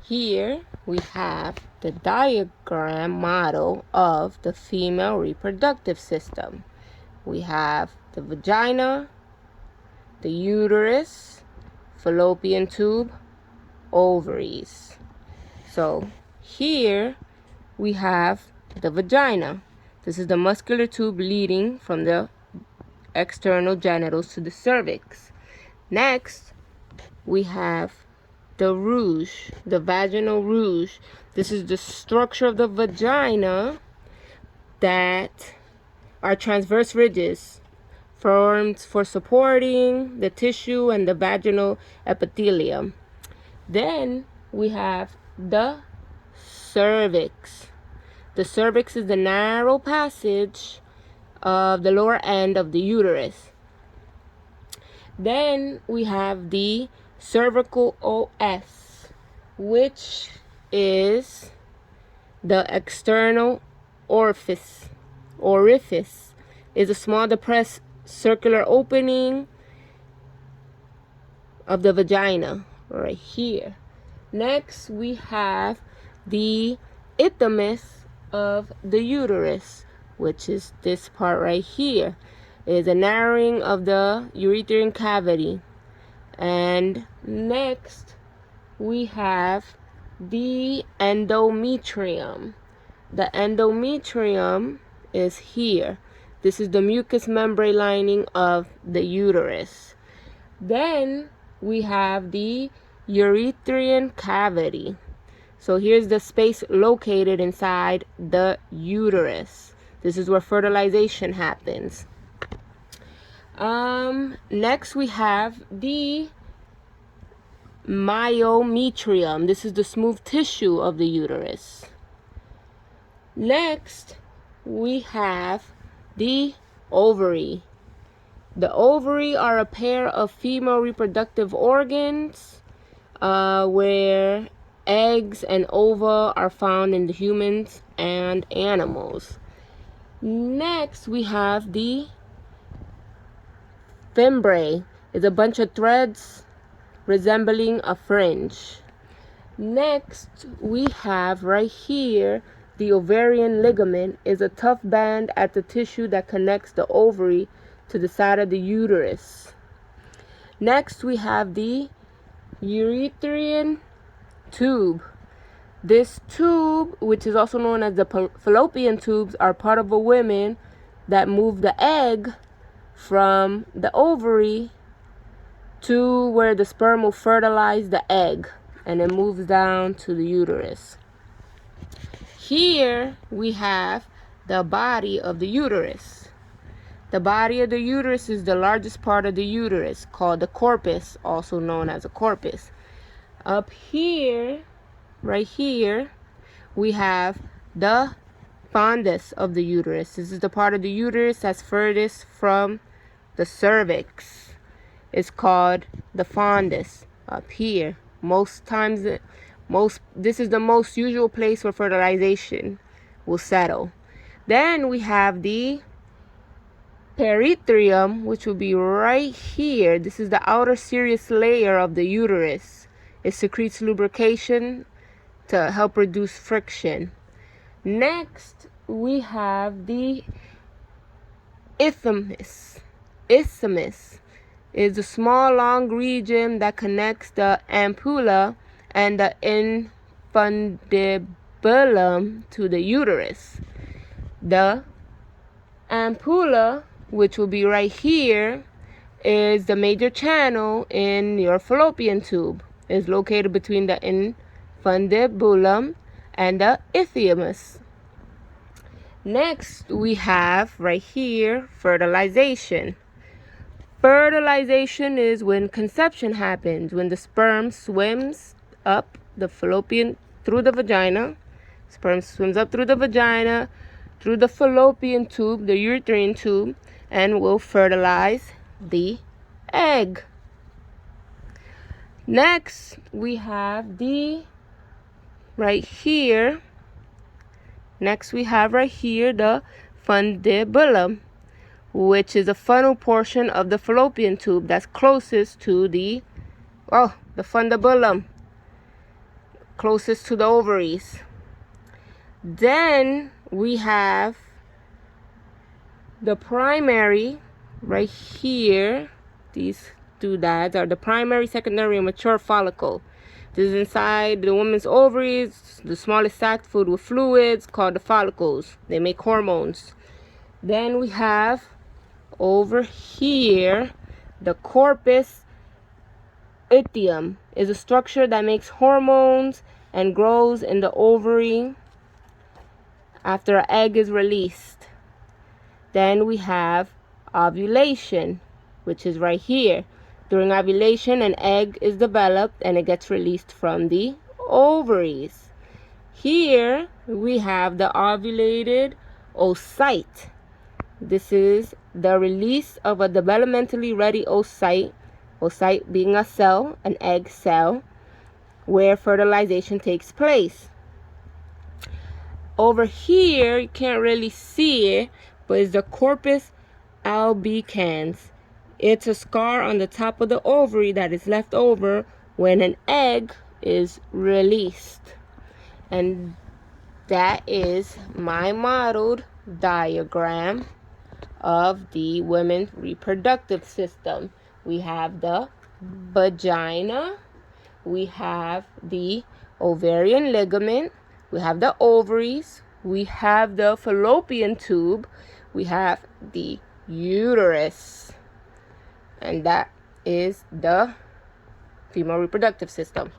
Here we have the diagram model of the female reproductive system. We have the vagina, the uterus, fallopian tube, ovaries. So here we have the vagina. This is the muscular tube leading from the external genitals to the cervix. Next, we have the rouge, the vaginal rouge. This is the structure of the vagina that are transverse ridges formed for supporting the tissue and the vaginal epithelium. Then we have the cervix. The cervix is the narrow passage of the lower end of the uterus. Then we have the cervical OS, which is the external orifice. Orifice is a small depressed circular opening of the vagina right here. Next, we have the isthmus of the uterus, which is this part right here. It is a narrowing of the uterine cavity. And next, we have the endometrium. The endometrium is here. This is the mucous membrane lining of the uterus. Then we have the uterine cavity. So here's the space located inside the uterus. This is where fertilization happens. Next we have the myometrium. This is the smooth tissue of the uterus. Next, we have the ovary. The ovary are a pair of female reproductive organs where eggs and ova are found in the humans and animals. Next, we have the fimbriae. It's a bunch of threads resembling a fringe. Next, we have right here the ovarian ligament. Is a tough band at the tissue that connects the ovary to the side of the uterus. Next, we have the uterine tube. This tube, which is also known as the fallopian tubes, are part of a woman that move the egg from the ovary to where the sperm will fertilize the egg, and it moves down to the uterus. Here we have the body of the uterus. The body of the uterus is the largest part of the uterus, called the corpus, also known as a corpus. Up here, right here, we have the fundus of the uterus. This is the part of the uterus that's furthest from the cervix. It's called the fundus up here. This is the most usual place where fertilization will settle. Then we have the peritherium, which will be right here. This is the outer serous layer of the uterus. It secretes lubrication to help reduce friction. Next, we have the isthmus. Isthmus is a small, long region that connects the ampulla and the infundibulum to the uterus. The ampulla, which will be right here, is the major channel in your fallopian tube. It is located between the infundibulum and the isthmus. Next, we have right here fertilization. Fertilization is when conception happens, when the sperm swims up the fallopian through the vagina. Sperm swims up through the vagina, through the fallopian tube, the uterine tube, and will fertilize the egg. Next, we have right here the fundibulum, which is a funnel portion of the fallopian tube that's closest to the fundibulum. closest to the ovaries. Then we have the primary right here. These doodads are the primary, secondary, and mature follicle. This is inside the woman's ovaries, the smallest sac filled with fluids called the follicles. They make hormones. Then we have over here the corpus luteum is a structure that makes hormones and grows in the ovary after an egg is released. Then we have ovulation, which is right here. During ovulation, an egg is developed and it gets released from the ovaries. Here we have the ovulated oocyte. This is the release of a developmentally ready oocyte, oocyte being a cell, an egg cell, where fertilization takes place. Over here, you can't really see it, but it's the corpus albicans. It's a scar on the top of the ovary that is left over when an egg is released. And that is my modeled diagram of the women's reproductive system. We have the vagina, we have the ovarian ligament, we have the ovaries, we have the fallopian tube, we have the uterus, and that is the female reproductive system.